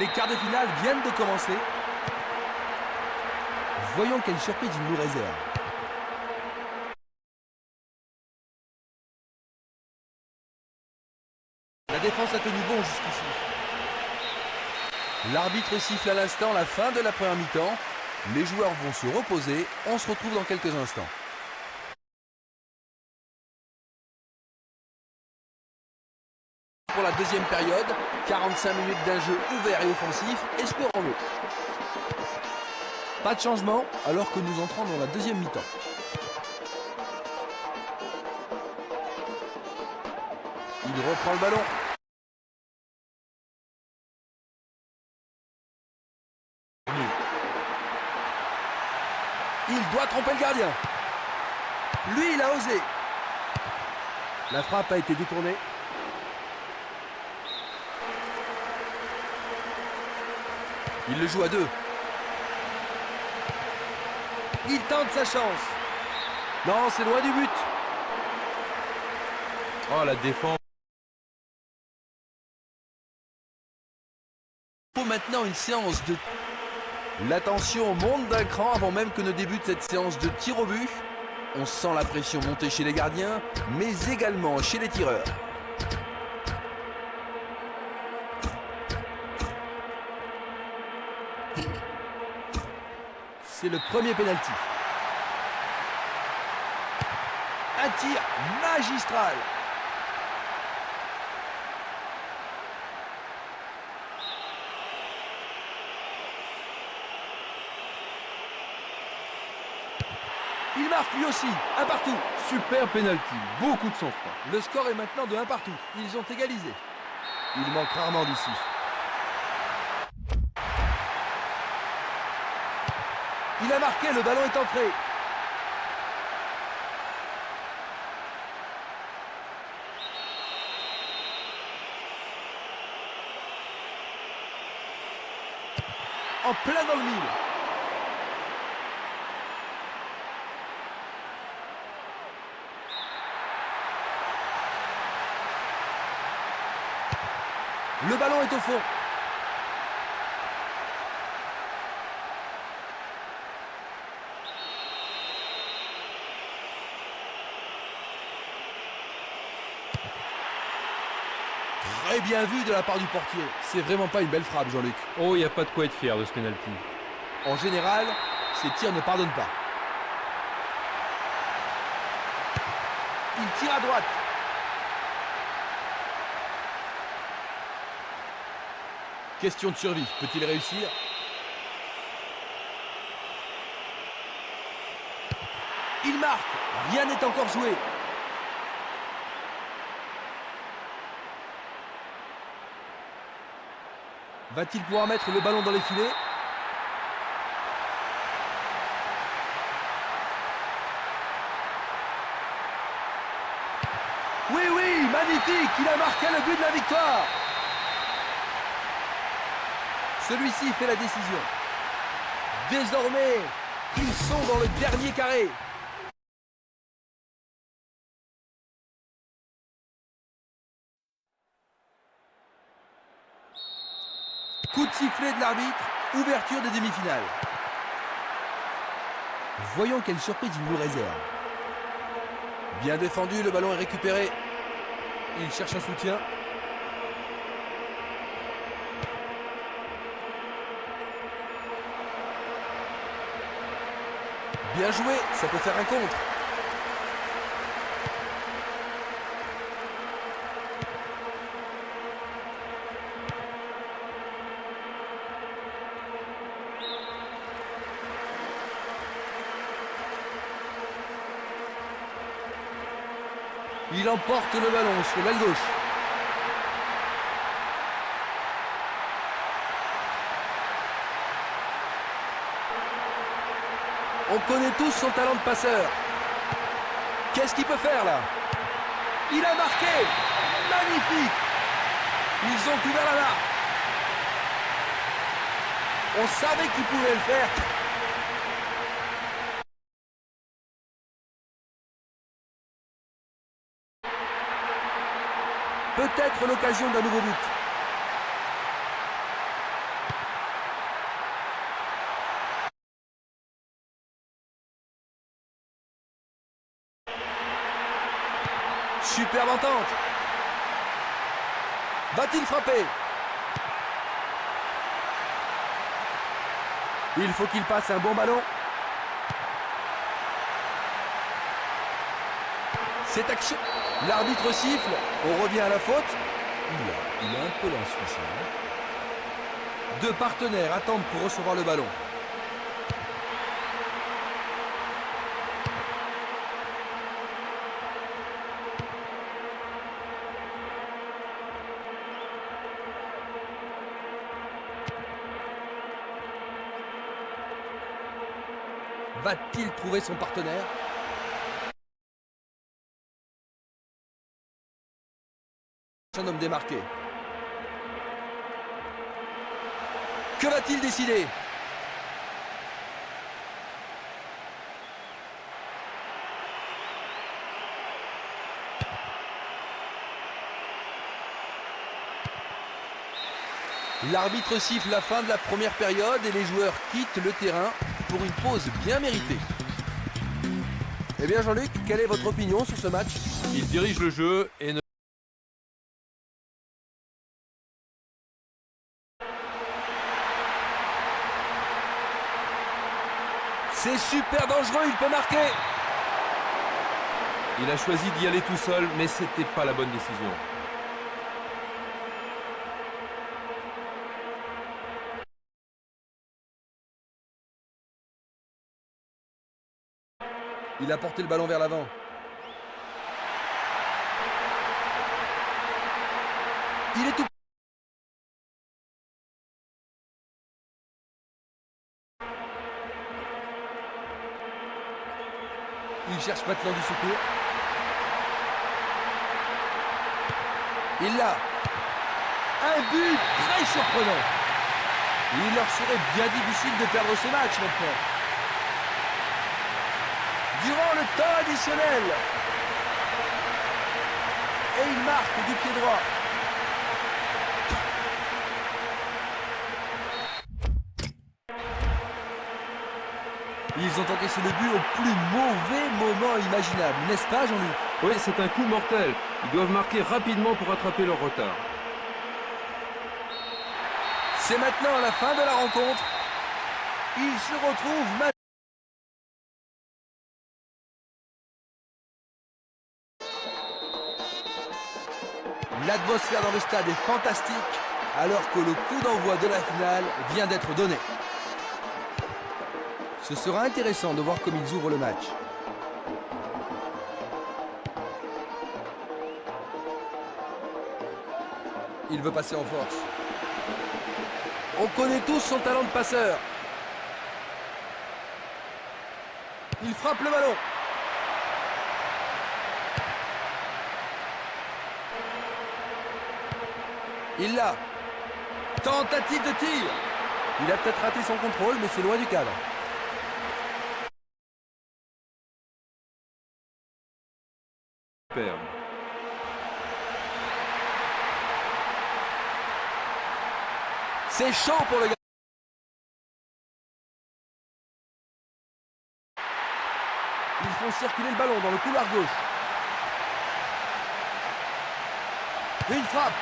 Les quarts de finale viennent de commencer. Voyons quelle surprise il nous réserve. La défense a tenu bon jusqu'ici. L'arbitre siffle à l'instant la fin de la première mi-temps. Les joueurs vont se reposer. On se retrouve dans quelques instants. Pour la deuxième période, 45 minutes d'un jeu ouvert et offensif, espérons-le. Pas de changement alors que nous entrons dans la deuxième mi-temps. Il reprend le ballon. Il doit tromper le gardien. Lui, il a osé. La frappe a été détournée. Il le joue à deux. Il tente sa chance. Non, c'est loin du but. Oh, la défense. Il faut maintenant une séance de... L'attention monte d'un cran avant même que ne débute cette séance de tir au but. On sent la pression monter chez les gardiens, mais également chez les tireurs. C'est le premier pénalty. Un tir magistral. Il marque lui aussi, un partout. Super penalty, beaucoup de sang-froid. Le score est maintenant de 1 partout. Ils ont égalisé. Il manque rarement d'ici. Il a marqué, le ballon est entré. En plein dans le mille. Le ballon est au fond. Très bien vu de la part du portier. C'est vraiment pas une belle frappe, Jean-Luc. Oh, il n'y a pas de quoi être fier de ce penalty. En général, ces tirs ne pardonnent pas. Il tire à droite. Question de survie. Peut-il réussir? Il marque. Rien n'est encore joué. Va-t-il pouvoir mettre le ballon dans les filets? Oui, oui, magnifique. Il a marqué le but de la victoire. Celui-ci fait la décision. Désormais, ils sont dans le dernier carré. Coup de sifflet de l'arbitre, ouverture des demi-finales. Voyons quelle surprise il nous réserve. Bien défendu, le ballon est récupéré. Il cherche un soutien. Bien joué, ça peut faire un contre. Il emporte le ballon sur l'aile gauche. On connaît tous son talent de passeur. Qu'est-ce qu'il peut faire là? Il a marqué. Magnifique. Ils ont ouvert la marque. On savait qu'il pouvait le faire. Peut-être l'occasion d'un nouveau but. Superbe entente. Va-t-il frapper? Il faut qu'il passe un bon ballon. C'est action. L'arbitre siffle. On revient à la faute. Il a un peu l'insuffisance. Deux partenaires attendent pour recevoir le ballon. Va-t-il trouver son partenaire? Un homme démarqué. Que va-t-il décider? L'arbitre siffle la fin de la première période et les joueurs quittent le terrain pour une pause bien méritée. Eh bien Jean-Luc, quelle est votre opinion sur ce match? Il dirige le jeu et ne... C'est super dangereux, il peut marquer. Il a choisi d'y aller tout seul, mais c'était pas la bonne décision. Il a porté le ballon vers l'avant. Il est tout. Il cherche maintenant du secours. Il l'a. Un but très surprenant. Il leur serait bien difficile de perdre ce match maintenant. Durant le temps additionnel. Et il marque du pied droit. Ils ont encaissé le but au plus mauvais moment imaginable, n'est-ce pas Jean-Luc? Oui, c'est un coup mortel. Ils doivent marquer rapidement pour rattraper leur retard. C'est maintenant la fin de la rencontre. Ils se retrouvent maintenant. L'atmosphère dans le stade est fantastique alors que le coup d'envoi de la finale vient d'être donné. Ce sera intéressant de voir comme ils ouvrent le match. Il veut passer en force. On connaît tous son talent de passeur. Il frappe le ballon. Il l'a. Tentative de tir. Il a peut-être raté son contrôle, mais c'est loin du cadre. Superbe. C'est chaud pour le gars. Ils font circuler le ballon dans le couloir gauche. Une frappe.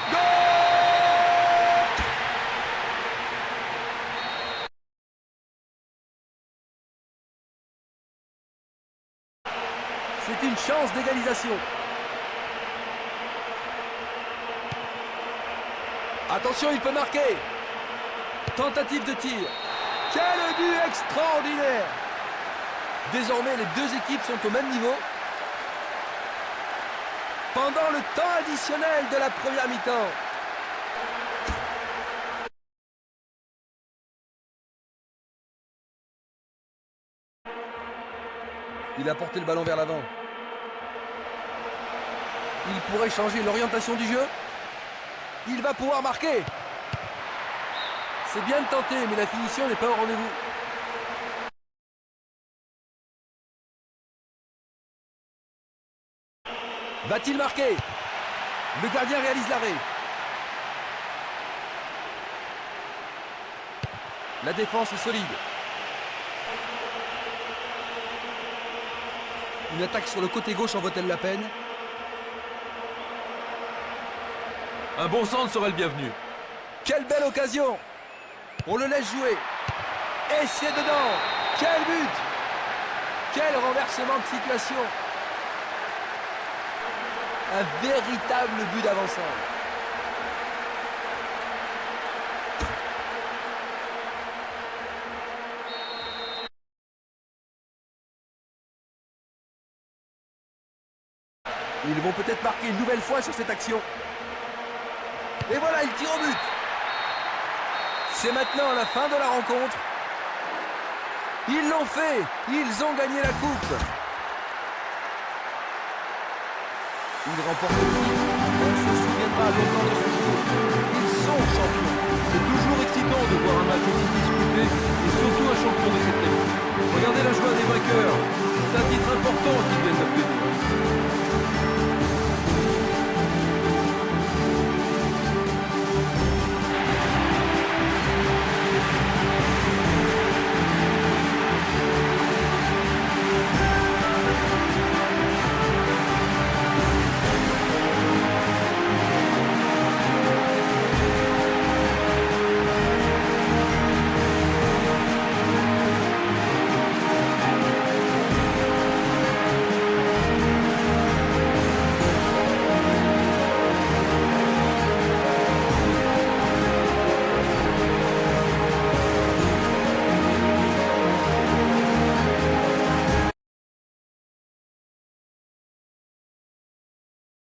Goal! C'est une chance d'égalisation. Attention, il peut marquer. Tentative de tir. Quel but extraordinaire! Désormais, les deux équipes sont au même niveau. Pendant le temps additionnel de la première mi-temps. Il a porté le ballon vers l'avant. Il pourrait changer l'orientation du jeu. Il va pouvoir marquer. C'est bien de tenter, mais la finition n'est pas au rendez-vous. Va-t-il marquer? Le gardien réalise l'arrêt. La défense est solide. Une attaque sur le côté gauche en vaut-elle la peine? Un bon centre serait le bienvenu. Quelle belle occasion! On le laisse jouer. Et c'est dedans! Quel but! Quel renversement de situation! Un véritable but d'avancement. Ils vont peut-être marquer une nouvelle fois sur cette action. Et voilà, il tire au but. C'est maintenant la fin de la rencontre. Ils l'ont fait. Ils ont gagné la coupe. Ils remportent le titre. On se souviendra longtemps de ce jour. Ils sont champions. C'est toujours excitant de voir un match aussi disputé et